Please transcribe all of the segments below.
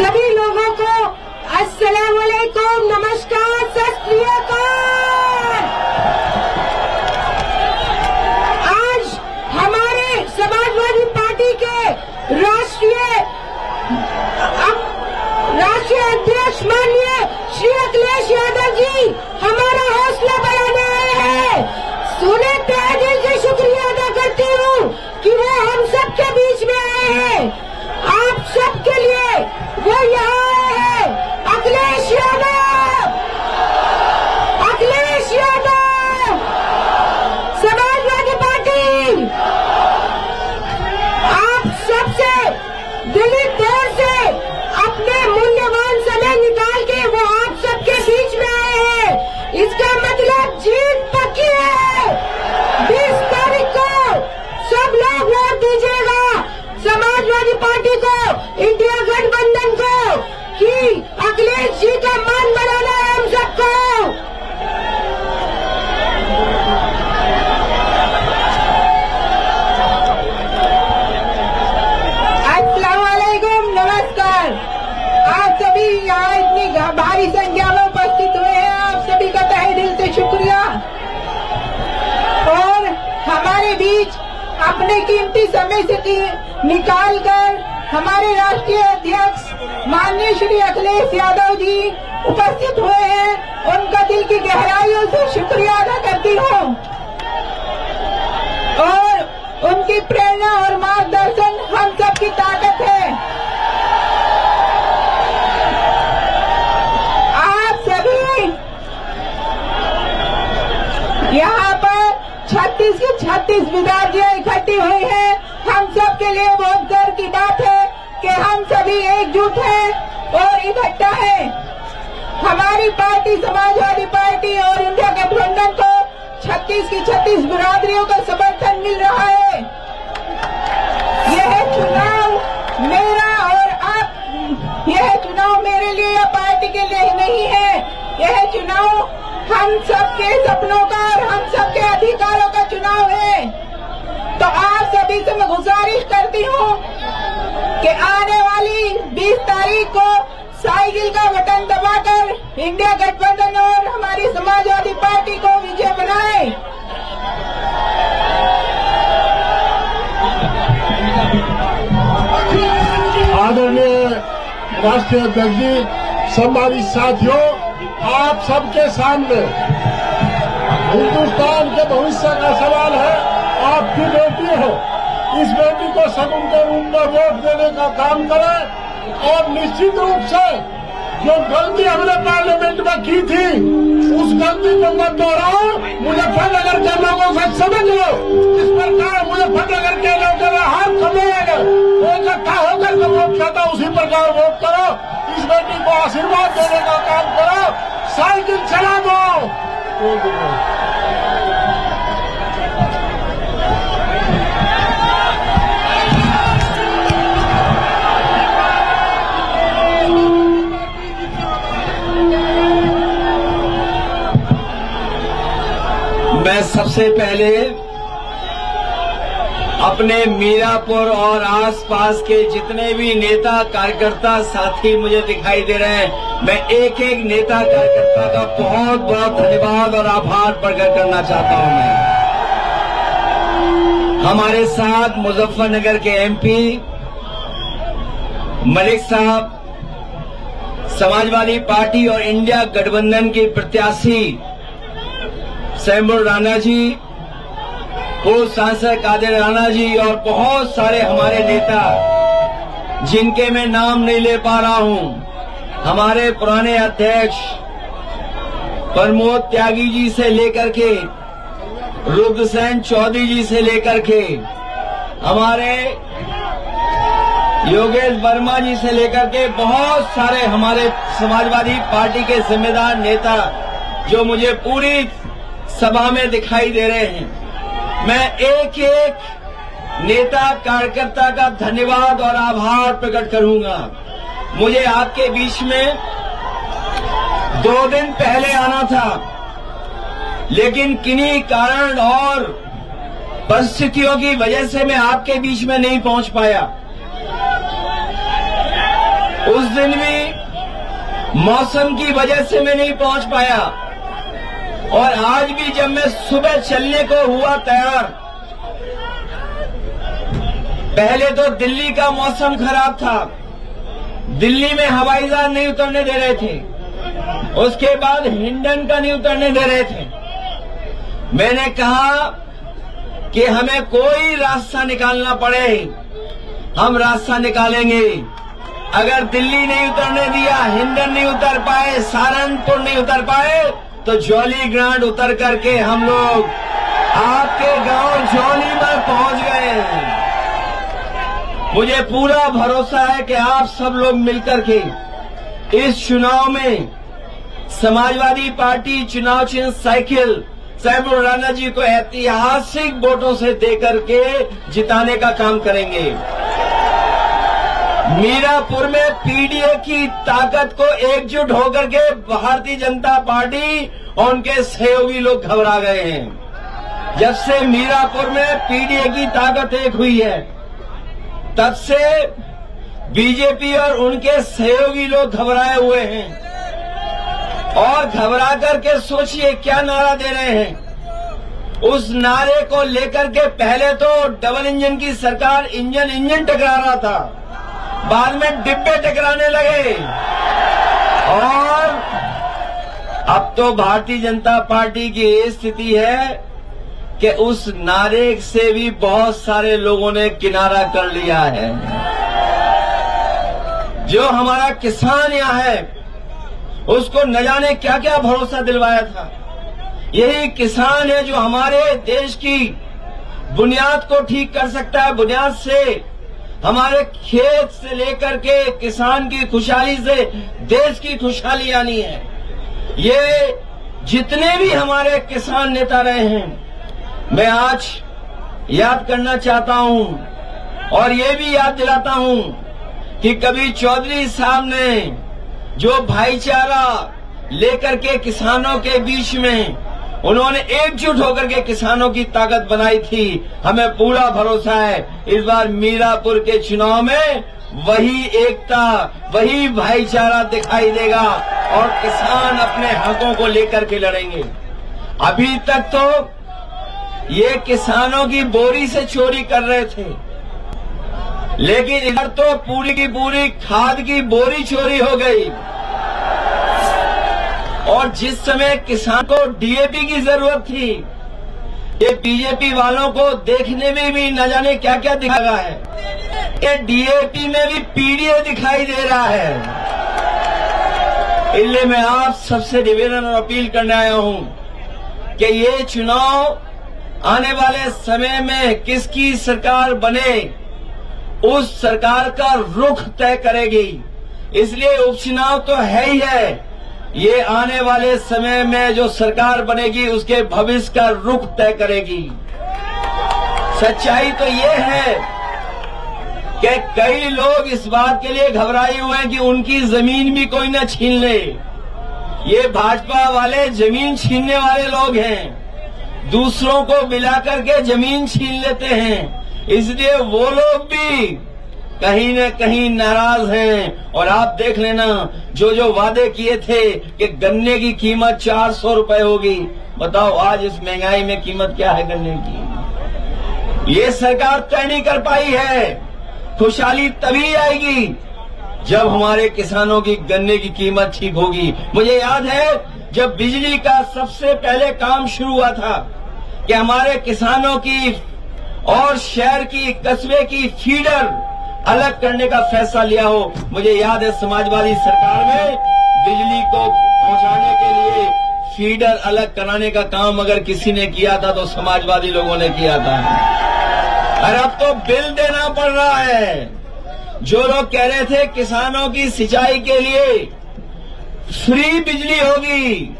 सभी लोगों को अस्सलाम वालेकुम, नमस्कार, सत श्री अकाल। आज हमारे समाजवादी पार्टी के राष्ट्रीय अध्यक्ष माननीय श्री अखिलेश यादव जी हमारा हौसला बढ़ाने आए हैं। सुने तहे दिल से शुक्रिया अदा करती हूँ कि वो हम सबके बीच में आए हैं। आप सबके लिए वो यहाँ आए हैं। अखिलेश यादव, अखिलेश यादव, समाजवादी पार्टी आप सबसे दिली तौर से अपने मूल्यवान समय निकाल के वो आप सबके बीच में आए हैं। इसका मतलब जीत पक्की है। 20 तारीख को सब लोग वोट दीजिएगा समाजवादी पार्टी को, इंडिया गठबंधन को, कि अखिलेश जी का मान बढ़ाना है हम सबको। नमस्कार। आप सभी यहाँ इतनी भारी संख्या में उपस्थित हुए हैं, आप सभी का तहे दिल से शुक्रिया। और हमारे बीच अपने कीमती समय से निकालकर हमारे राष्ट्रीय अध्यक्ष माननीय श्री अखिलेश यादव जी उपस्थित हुए हैं। उनका दिल की गहराइयों से शुक्रिया अदा करती हूँ और उनकी प्रेरणा और मार्गदर्शन हम सबकी ताकत है। आप सभी यहाँ पर 36 की 36 विद्यार्थियां इकट्ठी हुई हैं। हम सब के लिए बहुत गर्व की बात है कि हम सभी एकजुट हैं और इकट्ठा हैं। हमारी पार्टी समाजवादी पार्टी और इंडिया गठबंधन को 36 की 36 बिरादरियों का समर्थन मिल रहा है। यह चुनाव मेरा और आप, यह चुनाव मेरे लिए या पार्टी के लिए नहीं है। यह चुनाव हम सबके सपनों का और हम सबके अधिकारों का चुनाव है। तो आप सभी से मैं गुजारिश करती हूँ कि आने वाली 20 तारीख को साइकिल का बटन दबाकर इंडिया गठबंधन और हमारी समाजवादी पार्टी को विजय बनाएं। आदरणीय राष्ट्रीय अध्यक्ष जी, सम्मानित साथियों, आप सबके सामने हिंदुस्तान के भविष्य का सवाल है। आपकी बेटी हो, इस बेटी को सगुन के रूप में वोट देने का काम करें और निश्चित रूप से जो गलती हमने पार्लियामेंट में की थी उस गलती को मत दोहराओ। मुजफ्फरनगर के लोगों से समझ लो, जिस प्रकार मुजफ्फरनगर के लोगों का हाथ थमेगा वो इकट्ठा होकर जो वोट खाता उसी प्रकार वोट करो। इस बेटी को आशीर्वाद देने का काम करो, साइकिल चला दो। मैं सबसे पहले अपने मीरापुर और आसपास के जितने भी नेता कार्यकर्ता साथी मुझे दिखाई दे रहे हैं, मैं एक एक नेता कार्यकर्ता का बहुत बहुत धन्यवाद और आभार प्रकट करना चाहता हूं। मैं हमारे साथ मुजफ्फरनगर के एमपी मलिक साहब, समाजवादी पार्टी और इंडिया गठबंधन की प्रत्याशी सैमुल राणा जी, पूर्व सांसद कादिर राणा जी और बहुत सारे हमारे नेता जिनके मैं नाम नहीं ले पा रहा हूं। हमारे पुराने अध्यक्ष प्रमोद त्यागी जी से लेकर के रुद्रसेन चौधरी जी से लेकर के हमारे योगेश वर्मा जी से लेकर के बहुत सारे हमारे समाजवादी पार्टी के जिम्मेदार नेता जो मुझे पूरी सभा में दिखाई दे रहे हैं। मैं एक एक नेता कार्यकर्ता का धन्यवाद और आभार प्रकट करूंगा। मुझे आपके बीच में 2 दिन पहले आना था, लेकिन किन्हीं कारण और परिस्थितियों की वजह से मैं आपके बीच में नहीं पहुंच पाया। उस दिन भी मौसम की वजह से मैं नहीं पहुंच पाया, और आज भी जब मैं सुबह चलने को हुआ तैयार, पहले तो दिल्ली का मौसम खराब था, दिल्ली में हवाई जहाज नहीं उतरने दे रहे थे, उसके बाद हिंडन का नहीं उतरने दे रहे थे। मैंने कहा कि हमें कोई रास्ता निकालना पड़े, हम रास्ता निकालेंगे। अगर दिल्ली नहीं उतरने दिया, हिंडन नहीं उतर पाए, सहारनपुर नहीं उतर पाए, तो जौली ग्रांट उतर करके हम लोग आपके गांव जौली में पहुंच गए। मुझे पूरा भरोसा है कि आप सब लोग मिलकर के इस चुनाव में समाजवादी पार्टी चुनाव चिन्ह साइकिल साहेबुल राणा जी को ऐतिहासिक वोटों से देकर के जिताने का काम करेंगे। मीरापुर में पीडीए की ताकत को एकजुट होकर के भारतीय जनता पार्टी और उनके सहयोगी लोग घबरा गए हैं। जब से मीरापुर में पीडीए की ताकत एक हुई है, तब से बीजेपी और उनके सहयोगी लोग घबराए हुए हैं। और घबरा करके सोचिए क्या नारा दे रहे हैं। उस नारे को लेकर के पहले तो डबल इंजन की सरकार इंजन टकरा रहा था, बाद में डिब्बे टकराने लगे, और अब तो भारतीय जनता पार्टी की ये स्थिति है कि उस नारे से भी बहुत सारे लोगों ने किनारा कर लिया है। जो हमारा किसान यहाँ है, उसको न जाने क्या क्या भरोसा दिलवाया था। यही किसान है जो हमारे देश की बुनियाद को ठीक कर सकता है। बुनियाद से हमारे खेत से लेकर के किसान की खुशहाली से देश की खुशहाली आनी है। ये जितने भी हमारे किसान नेता रहे हैं, मैं आज याद करना चाहता हूं और ये भी याद दिलाता हूं कि कभी चौधरी साहब ने जो भाईचारा लेकर के किसानों के बीच में उन्होंने एकजुट होकर के किसानों की ताकत बनाई थी, हमें पूरा भरोसा है इस बार मीरापुर के चुनाव में वही एकता, वही भाईचारा दिखाई देगा और किसान अपने हकों को लेकर के लड़ेंगे। अभी तक तो ये किसानों की बोरी से चोरी कर रहे थे, लेकिन इधर तो पूरी की पूरी खाद की बोरी चोरी हो गई। और जिस समय किसान को डीएपी की जरूरत थी, ये बीजेपी वालों को देखने में भी न जाने क्या क्या दिखा रहा है। ये डीएपी में भी पीडीए दिखाई दे रहा है। इसलिए मैं आप सबसे निवेदन और अपील करने आया हूं कि ये चुनाव आने वाले समय में किसकी सरकार बने, उस सरकार का रुख तय करेगी। इसलिए उपचुनाव तो है ही है, ये आने वाले समय में जो सरकार बनेगी उसके भविष्य का रुख तय करेगी। सच्चाई तो ये है कि कई लोग इस बात के लिए घबराए हुए हैं कि उनकी जमीन भी कोई न छीन ले। ये भाजपा वाले जमीन छीनने वाले लोग हैं, दूसरों को मिलाकर के जमीन छीन लेते हैं। इसलिए वो लोग भी कहीं न कहीं नाराज हैं। और आप देख लेना, जो वादे किए थे कि गन्ने की कीमत 400 रुपए होगी, बताओ आज इस महंगाई में कीमत क्या है गन्ने की। ये सरकार तय नहीं कर पाई है। खुशहाली तभी आएगी जब हमारे किसानों की गन्ने की कीमत ठीक होगी। मुझे याद है जब बिजली का सबसे पहले काम शुरू हुआ था कि हमारे किसानों की और शहर की, कस्बे की फीडर अलग करने का फैसला लिया हो। मुझे याद है समाजवादी सरकार में बिजली को पहुंचाने के लिए फीडर अलग कराने का काम अगर किसी ने किया था तो समाजवादी लोगों ने किया था। और अब तो बिल देना पड़ रहा है। जो लोग कह रहे थे किसानों की सिंचाई के लिए फ्री बिजली होगी,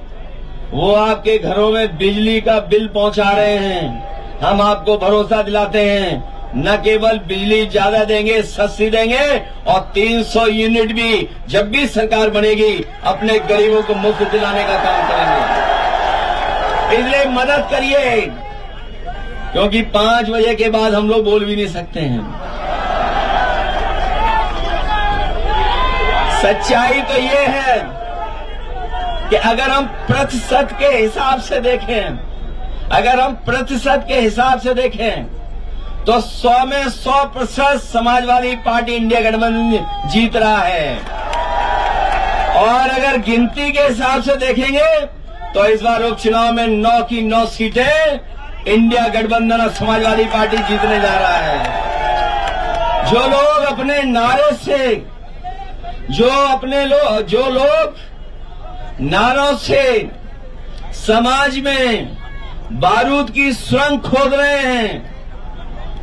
वो आपके घरों में बिजली का बिल पहुंचा रहे हैं। हम आपको भरोसा दिलाते हैं, न केवल बिजली ज्यादा देंगे, सस्ती देंगे, और 300 यूनिट भी जब भी सरकार बनेगी अपने गरीबों को मुफ्त दिलाने का काम करेंगे। इसलिए मदद करिए, क्योंकि 5 बजे के बाद हम लोग बोल भी नहीं सकते हैं। सच्चाई तो ये है कि अगर हम प्रतिशत के हिसाब से देखें, तो 100 में 100% समाजवादी पार्टी इंडिया गठबंधन जीत रहा है। और अगर गिनती के हिसाब से देखेंगे तो इस बार उपचुनाव में 9 की 9 सीटें इंडिया गठबंधन और समाजवादी पार्टी जीतने जा रहा है। जो लोग अपने नारे से, जो लोग नारों से समाज में बारूद की सुरंग खोद रहे हैं,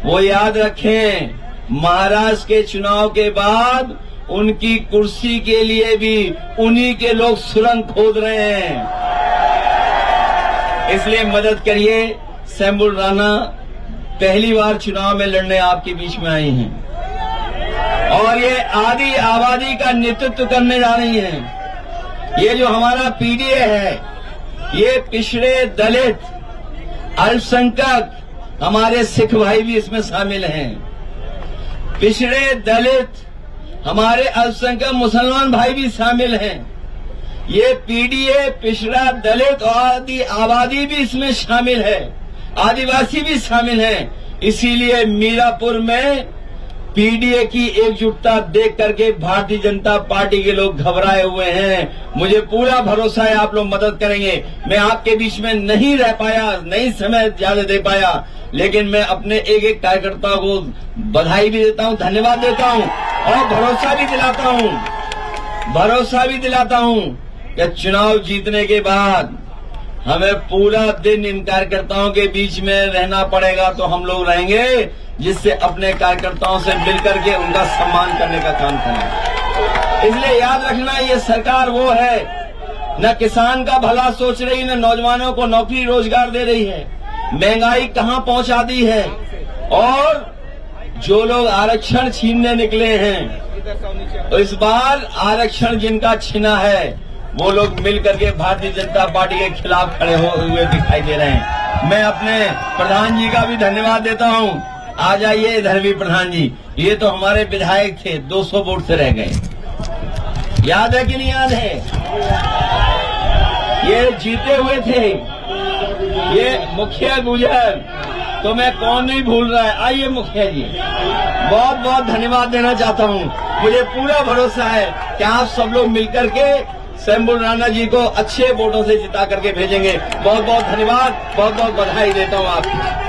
वो याद रखें, महाराष्ट्र के चुनाव के बाद उनकी कुर्सी के लिए भी उन्हीं के लोग सुरंग खोद रहे हैं। इसलिए मदद करिए। शंभू राणा पहली बार चुनाव में लड़ने आपके बीच में आई हैं और ये आदि आबादी का नेतृत्व करने जा रही हैं। ये जो हमारा पीडीए है, ये पिछड़े, दलित, अल्पसंख्यक, हमारे सिख भाई भी इसमें शामिल हैं। पिछड़े, दलित, हमारे अल्पसंख्यक मुसलमान भाई भी शामिल हैं। ये पीडीए, पिछड़ा, दलित और आदि आबादी भी इसमें शामिल है, आदिवासी भी शामिल हैं। इसीलिए मीरापुर में पीडीए की एकजुटता देख करके भारतीय जनता पार्टी के लोग घबराए हुए हैं। मुझे पूरा भरोसा है आप लोग मदद करेंगे। मैं आपके बीच में नहीं रह पाया, नहीं समय ज्यादा दे पाया, लेकिन मैं अपने एक एक कार्यकर्ता को बधाई भी देता हूं, धन्यवाद देता हूं और भरोसा भी दिलाता हूं कि चुनाव जीतने के बाद हमें पूरा दिन इन कार्यकर्ताओं के बीच में रहना पड़ेगा, तो हम लोग रहेंगे, जिससे अपने कार्यकर्ताओं से मिलकर के उनका सम्मान करने का काम करें। इसलिए याद रखना, ये सरकार वो है, न किसान का भला सोच रही, न नौजवानों को नौकरी रोजगार दे रही है। महंगाई कहां पहुंचा दी है। और जो लोग आरक्षण छीनने निकले हैं, तो इस बार आरक्षण जिनका छीना है, वो लोग मिलकर के भारतीय जनता पार्टी के खिलाफ खड़े हुए दिखाई दे रहे हैं। मैं अपने प्रधान जी का भी धन्यवाद देता हूं। आ जाइए इधर भी प्रधान जी, ये तो हमारे विधायक थे, 200 वोट से रह गए। याद है कि नहीं याद है? ये जीते हुए थे, ये मुखिया गुजर, तो मैं कौन नहीं भूल रहा है। आइए मुखिया जी, बहुत बहुत धन्यवाद देना चाहता हूं। मुझे पूरा भरोसा है कि आप सब लोग मिलकर के शंभू राणा जी को अच्छे वोटों से जिता करके भेजेंगे। बहुत बहुत धन्यवाद, बहुत बहुत बधाई देता हूं आपको।